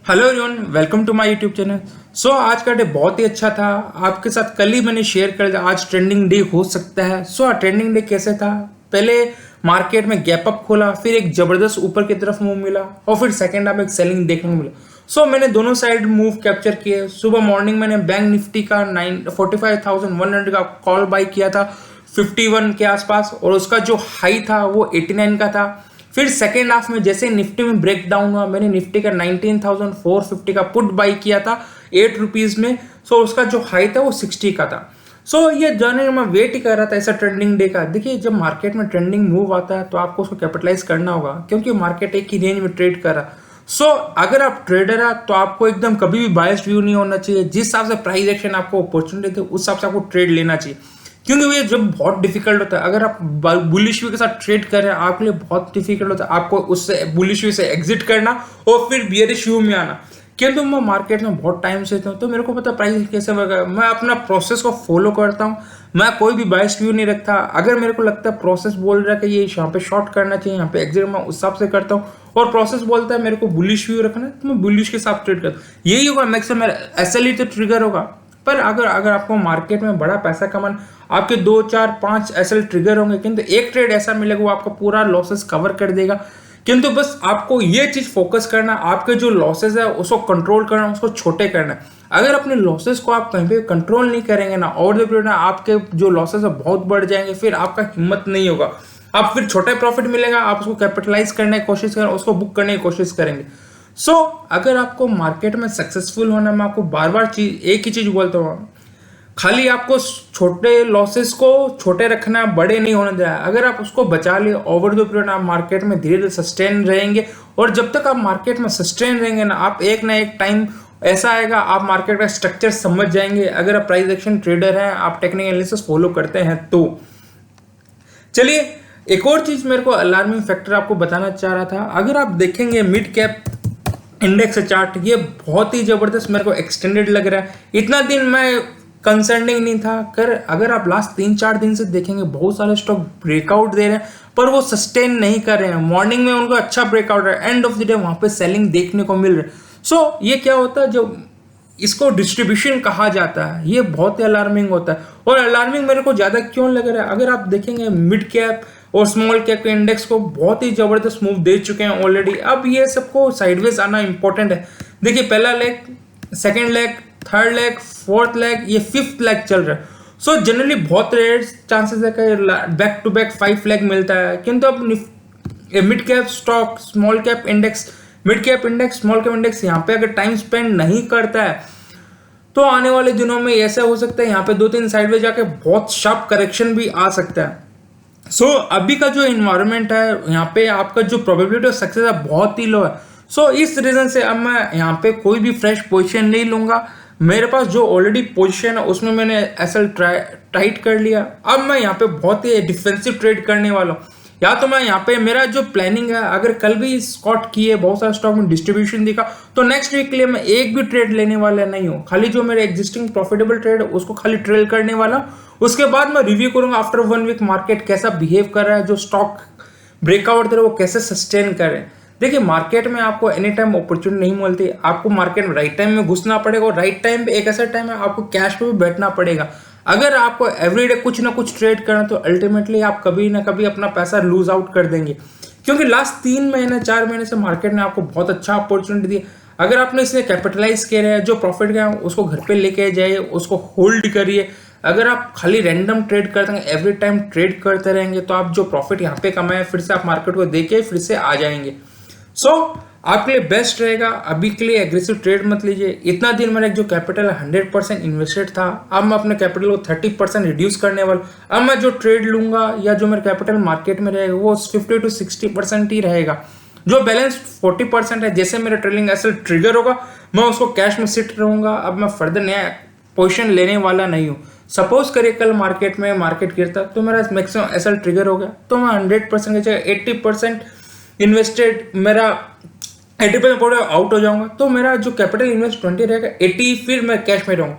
Hello everyone, welcome to my YouTube channel. आज का day बहुत ही अच्छा था। आपके साथ कल ही मैंने शेयर कर दिया आज ट्रेंडिंग डे हो सकता है। ट्रेंडिंग डे कैसे था? पहले मार्केट में गैप अप खोला, फिर एक जबरदस्त ऊपर की तरफ मूव मिला और फिर सेकंड हाफ एक सेलिंग देखने को मिला। मैंने दोनों साइड मूव कैप्चर किए। सुबह मॉर्निंग मैंने बैंक निफ्टी का 45,100 का कॉल बाई किया था 51 के आसपास, और उसका जो हाई था वो 89 का था। फिर सेकेंड हाफ में जैसे निफ्टी में ब्रेक डाउन हुआ, मैंने निफ्टी का 19,450 का पुट बाई किया था 8 रुपीज में। उसका जो हाई था वो 60 का था। ये जर्नी मैं वेट ही कर रहा था ऐसा ट्रेंडिंग डे का। देखिए, जब मार्केट में ट्रेंडिंग मूव आता है तो आपको उसको कैपिटलाइज करना होगा, क्योंकि मार्केट एक ही रेंज में ट्रेड कर रहा। अगर आप ट्रेडर है तो आपको एकदम कभी भी बायस्ड व्यू नहीं होना चाहिए। जिस हिसाब से प्राइस एक्शन आपको अपॉर्चुनिटी थे उस हिसाब से आपको ट्रेड लेना चाहिए, क्योंकि ये जब बहुत डिफिकल्ट होता है। अगर आप बुलिश व्यू के साथ ट्रेड कर रहे हैं आपके लिए बहुत डिफिकल्ट होता है आपको उससे बुलिश व्यू से एग्जिट करना और फिर बियरिश व्यू में आना। किंतु मैं मार्केट में बहुत टाइम से था तो मेरे को पता प्राइस कैसे बढ़ेगा। मैं अपना प्रोसेस को फॉलो करता हूँ, मैं कोई भी बायस्ड व्यू नहीं रखता। अगर मेरे को लगता है प्रोसेस बोल रहा है कि ये यहाँ पे शॉर्ट करना चाहिए, यहाँ पे एग्जिट, मैं उस हिसाब से करता हूँ। और प्रोसेस बोलता है मेरे को बुलिश व्यू रखना है तो मैं बुलिश के साथ ट्रेड करता हूँ। यही होगा मैक्सिमम एसएलई तो ट्रिगर होगा। पर अगर आपको मार्केट में बड़ा पैसा कमाना, आपके 2 4 5 एसएल ट्रिगर होंगे, किंतु एक ट्रेड ऐसा मिलेगा वो आपका पूरा लॉसेस कवर कर देगा। किंतु बस आपको ये चीज फोकस करना, आपके जो लॉसेस है उसको कंट्रोल करना, उसको छोटे करना। अगर अपने लॉसेस को आप कहीं पे कंट्रोल नहीं करेंगे ना, ओवर द पीरियड आपके जो लॉसेस है बहुत बढ़ जाएंगे, फिर आपका हिम्मत नहीं होगा। आप फिर छोटा प्रॉफिट मिलेगा, आप उसको कैपिटलाइज करने की कोशिश करें, उसको बुक करने की कोशिश करेंगे। अगर आपको मार्केट में सक्सेसफुल होना, मैं आपको बार बार एक ही चीज बोलता हूँ, खाली आपको छोटे लॉसेस को छोटे रखना, बड़े नहीं होने देना। अगर आप उसको बचा लिए ओवर द पीरियड आप मार्केट में धीरे धीरे सस्टेन रहेंगे, और जब तक आप मार्केट में सस्टेन रहेंगे ना, आप एक ना एक टाइम ऐसा आएगा आप मार्केट का स्ट्रक्चर समझ जाएंगे। अगर आप प्राइस एक्शन ट्रेडर हैं, आप टेक्निकल एनालिसिस फॉलो करते हैं तो। चलिए, एक और चीज मेरे को अलार्मिंग फैक्टर आपको बताना चाह रहा था। अगर आप देखेंगे मिड कैप इंडेक्स चार्ट, ये बहुत ही जबरदस्त मेरे को एक्सटेंडेड लग रहा है। इतना दिन मैं कंसर्निंग नहीं था कर। अगर आप लास्ट 3-4 दिन से देखेंगे बहुत सारे स्टॉक ब्रेकआउट दे रहे हैं, पर वो सस्टेन नहीं कर रहे हैं। मॉर्निंग में उनको अच्छा ब्रेकआउट है, एंड ऑफ द डे वहां पे सेलिंग देखने को मिल रहा है। ये क्या होता है, जो इसको डिस्ट्रीब्यूशन कहा जाता है, ये बहुत ही अलार्मिंग होता है। और अलार्मिंग मेरे को ज्यादा क्यों लग रहा है, अगर आप देखेंगे मिड कैप और स्मॉल कैप के इंडेक्स को बहुत ही जबरदस्त मूव दे चुके हैं ऑलरेडी। अब ये सबको साइडवेज आना इंपॉर्टेंट है। देखिए, पहला leg, second leg, third leg, fourth leg, ये फिफ्थ लेग चल रहा है। जनरली बहुत रेयर चांसेस है कि बैक टू बैक 5 लेग मिलता है। किंतु अब mid cap stock, small cap index, mid cap index, small cap index, यहाँ पे अगर टाइम स्पेंड नहीं करता है तो आने वाले दिनों में ऐसा हो सकता है यहाँ पे 2-3 साइडवेज जाके बहुत शार्प करेक्शन भी आ सकता है। अभी का जो इन्वायरमेंट है यहाँ पे आपका जो प्रोबेबिलिटी ऑफ सक्सेस है बहुत ही लो है। इस रीजन से अब मैं यहाँ पे कोई भी फ्रेश पोजीशन नहीं लूंगा। मेरे पास जो ऑलरेडी पोजीशन है उसमें मैंने एसएल टाइट कर लिया। अब मैं यहाँ पे बहुत ही डिफेंसिव ट्रेड करने वाला हूँ। या तो मैं यहाँ पे मेरा जो प्लानिंग है, अगर कल भी स्कॉट किए बहुत सारे स्टॉक में डिस्ट्रीब्यूशन दिखा, तो नेक्स्ट वीक के लिए मैं एक भी ट्रेड लेने वाला नहीं हूँ। खाली जो मेरे एग्जिस्टिंग प्रॉफिटेबल ट्रेड है उसको खाली ट्रेल करने वाला। उसके बाद मैं रिव्यू करूंगा आफ्टर 1 वीक मार्केट कैसा बिहेव कर रहा है, जो स्टॉक ब्रेकआउट दे रहे वो कैसे सस्टेन कर रहे हैं। देखिए, मार्केट में आपको एनी टाइम अपॉर्चुनिटी नहीं मिलती। आपको मार्केट में राइट टाइम में घुसना पड़ेगा, और राइट टाइम पे एक ऐसा टाइम है आपको कैश पे भी बैठना पड़ेगा। अगर आपको एवरीडे कुछ ना कुछ ट्रेड करना तो अल्टीमेटली आप कभी ना कभी अपना पैसा लूज आउट कर देंगे, क्योंकि लास्ट 3 महीने 4 महीने से मार्केट ने आपको बहुत अच्छा अपॉर्चुनिटी दी। अगर आपने इसने कैपिटलाइज किया है, जो प्रॉफिट गया उसको घर पे लेके जाइए, उसको होल्ड करिए। अगर आप खाली रैंडम ट्रेड करते हैं, एवरी टाइम ट्रेड करते रहेंगे, तो आप जो प्रॉफिट यहाँ पे कमाए फिर से आप मार्केट को देके फिर से आ जाएंगे। आपके लिए बेस्ट रहेगा अभी के लिए एग्रेसिव ट्रेड मत लीजिए। इतना दिन मेरा जो कैपिटल 100% इन्वेस्टेड था, अब मैं अपने कैपिटल को 30% रिड्यूस करने वाला। अब मैं जो ट्रेड लूंगा या जो मेरा कैपिटल मार्केट में रहेगा वो 50 to 60% ही रहेगा। जो बैलेंस 40% है, जैसे मेरा ट्रेलिंग एसएल ट्रिगर होगा मैं उसको कैश में सिट रहूंगा। अब मैं फर्दर नया पोजिशन लेने वाला नहीं हूँ। सपोज करिए कल मार्केट गिरता तो मेरा मैक्सिमम एसएल ट्रिगर हो गया, तो मैं 100% की जगह 80% इन्वेस्टेड, मेरा 80% पूरा आउट हो जाऊंगा, तो मेरा जो कैपिटल इन्वेस्ट 20 रहेगा, 80 फिर मैं कैश में रहूंगा।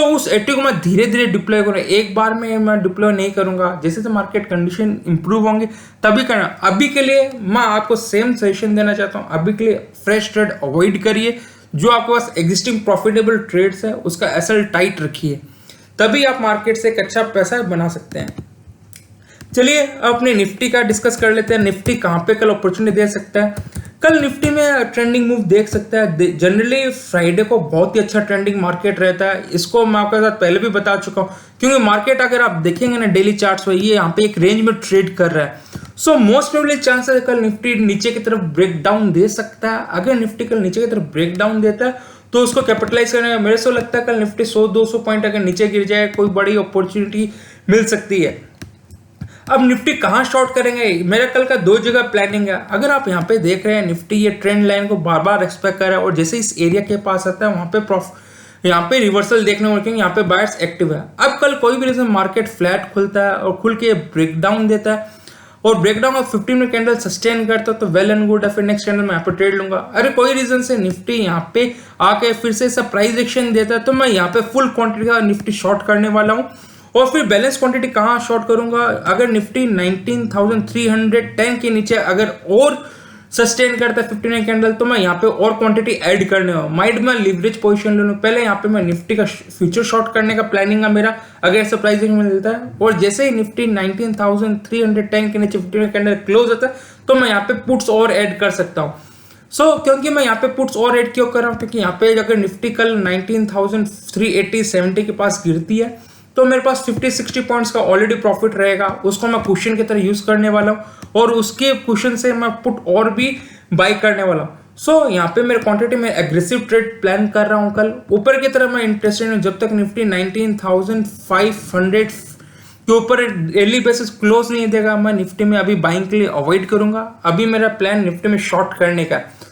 उस 80 को मैं धीरे धीरे डिप्लॉय करूंगा, एक बार में मैं डिप्लॉय नहीं करूंगा। जैसे से मार्केट कंडीशन इंप्रूव होंगे तभी करना। अभी के लिए मैं आपको सेम सजेशन देना चाहता हूँ, अभी के लिए फ्रेश ट्रेड अवॉइड करिए। जो आपके पास एग्जिस्टिंग प्रॉफिटेबल ट्रेड्स है उसका एसएल टाइट रखिए, तभी आप मार्केट से एक अच्छा पैसा बना सकते हैं। चलिए अपने निफ्टी का डिस्कस कर लेते हैं। निफ्टी कहाँ पे कल अपॉर्चुनिटी दे सकता है? कल निफ्टी में ट्रेंडिंग मूव देख सकता है। जनरली फ्राइडे को बहुत ही अच्छा ट्रेंडिंग मार्केट रहता है, इसको मैं आपके साथ पहले भी बता चुका हूँ, क्योंकि मार्केट अगर आप देखेंगे ना डेली चार्ट्स में, ये यहाँ पे एक रेंज में ट्रेड कर रहा है। सो मोस्ट प्रोबेबली चांसेस कल निफ्टी नीचे की तरफ ब्रेक डाउन दे सकता है। अगर निफ्टी कल नीचे की तरफ ब्रेक डाउन देता है तो उसको कैपिटलाइज करने का मेरे से लगता है कल निफ्टी 100-200 पॉइंट अगर नीचे गिर जाए कोई बड़ी अपॉर्चुनिटी मिल सकती है। अब निफ्टी कहाँ शॉर्ट करेंगे? मेरा कल का 2 जगह प्लानिंग है। अगर आप यहाँ पे देख रहे हैं निफ्टी ये ट्रेंड लाइन को बार बार एक्सपेक्ट कर रहा है और जैसे इस एरिया के पास आता है वहां पे यहाँ पे रिवर्सल देखने को मिलेंगे, यहाँ पे बायर्स एक्टिव है। अब कल कोई भी रीजन मार्केट फ्लैट खुलता है और खुल के ब्रेक डाउन देता है और breakdown of 15 minute candle sustain करता है तो वेल एंड गुड है, फिर नेक्स्ट कैंडल में यहाँ पे ट्रेड लूंगा। अरे कोई रीजन से निफ्टी यहाँ पे आके फिर से सब प्राइस एक्शन देता है तो मैं यहाँ पे फुल क्वांटिटी का निफ्टी शॉर्ट करने वाला हूँ और फिर बैलेंस क्वांटिटी कहाँ शॉर्ट करूंगा? अगर निफ्टी 19,310 के नीचे अगर और सस्टेन करता है 15 कैंडल तो मैं यहाँ पे और क्वांटिटी ऐड करने वाला हूँ। माइट में लिवरेज पोजीशन ले लूँ। पहले यहाँ पे मैं निफ्टी का फ्यूचर शॉर्ट करने का प्लानिंग है मेरा, अगर ऐसा प्राइसिंग में मिलता है। और जैसे ही निफ्टी 19,310 के नीचे 15 कैंडल क्लोज होता है तो मैं यहाँ पे पुट्स और ऐड कर सकता हूँ। क्योंकि मैं यहाँ पे पुट्स और ऐड क्यों कर रहा हूँ? क्योंकि यहाँ पे अगर निफ्टी कल 19,380-70 के पास गिरती है तो मेरे पास 50-60 पॉइंट्स का ऑलरेडी प्रॉफिट रहेगा, उसको मैं कुशन की तरह यूज करने वाला हूँ और उसके कुशन से मैं पुट और भी बाई करने वाला हूँ। यहाँ पे मेरे क्वांटिटी में एग्रेसिव ट्रेड प्लान कर रहा हूँ। कल ऊपर की तरफ मैं इंटरेस्टेड हूँ, जब तक निफ्टी 19,500 के ऊपर डेली बेसिस क्लोज नहीं देगा मैं निफ्टी में अभी बाइंग के लिए अवॉइड करूंगा। अभी मेरा प्लान निफ्टी में शॉर्ट करने का है।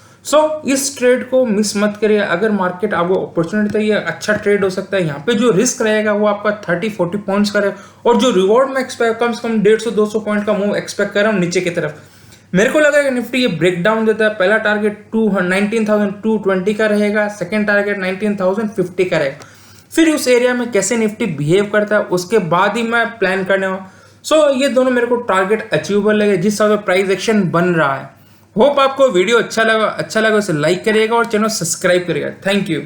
इस ट्रेड को मिस मत करिए। अगर मार्केट आपको अपॉर्चुनिटी तो ये अच्छा ट्रेड हो सकता है। यहाँ पे जो रिस्क रहेगा वो आपका 30-40 पॉइंट्स का रहेगा और जो रिवॉर्ड में एक्सपेक्ट कम से कम 150-200 पॉइंट का मूव एक्सपेक्ट कर रहा हूँ नीचे की तरफ। मेरे को लग रहा है कि निफ्टी ये ब्रेक डाउन देता है। पहला टारगेट 19,220 का रहेगा, सेकेंड टारगेट 19,050 का रहेगा। फिर उस एरिया में कैसे निफ्टी बिहेव करता है उसके बाद ही मैं प्लान करने वाला। ये दोनों मेरे को टारगेट अचीवेबल लगे जिस हिसाब से प्राइस एक्शन बन रहा है। होप आपको वीडियो अच्छा लगा उसे लाइक करिएगा और चैनल सब्सक्राइब करिएगा। Thank you.